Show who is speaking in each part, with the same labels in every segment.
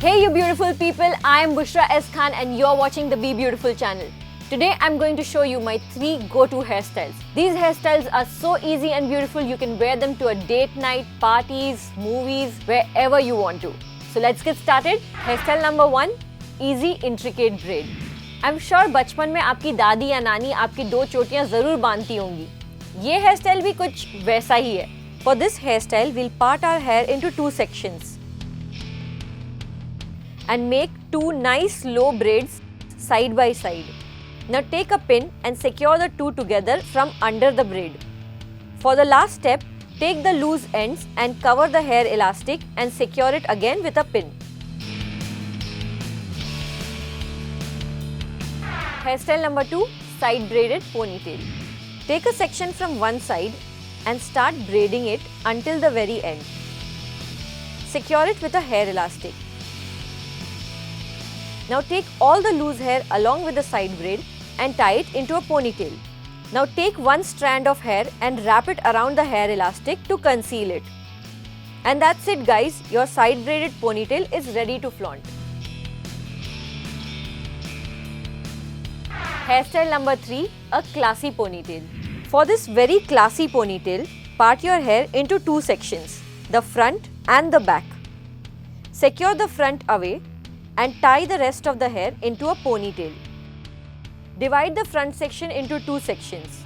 Speaker 1: Hey you beautiful people, I am Bushra S. Khan and you're watching the Be Beautiful channel. Today I'm going to show you my 3 go-to hairstyles. These hairstyles are so easy and beautiful, you can wear them to a date night, parties, movies, wherever you want to. So let's get started. Hairstyle number 1, easy intricate braid. I'm sure बचपन में आपकी दादी या नानी आपकी 2 चोटियां जरूर बांधती होंगी. ये hairstyle भी कुछ वैसा ही है. For this hairstyle, we'll part our hair into 2 sections and make 2 nice low braids side by side. Now take a pin and secure the 2 together from under the braid. For the last step, take the loose ends and cover the hair elastic and secure it again with a pin. Hairstyle number 2, side braided ponytail. Take a section from one side and start braiding it until the very end. Secure it with a hair elastic. Now take all the loose hair along with the side braid and tie it into a ponytail. Now take one strand of hair and wrap it around the hair elastic to conceal it. And that's it guys, your side braided ponytail is ready to flaunt. Hairstyle number 3, a classy ponytail. For this very classy ponytail, part your hair into 2 sections, the front and the back. Secure the front away and tie the rest of the hair into a ponytail. Divide the front section into 2 sections.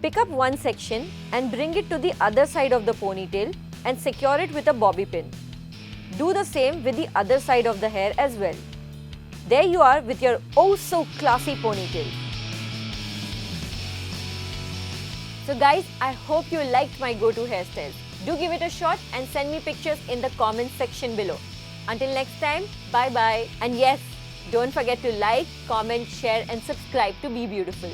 Speaker 1: Pick up one section and bring it to the other side of the ponytail and secure it with a bobby pin. Do the same with the other side of the hair as well. There you are with your oh so classy ponytail. So guys, I hope you liked my go-to hairstyles. Do give it a shot and send me pictures in the comments section below. Until next time, bye bye. And yes, don't forget to like, comment, share and subscribe to Be Beautiful.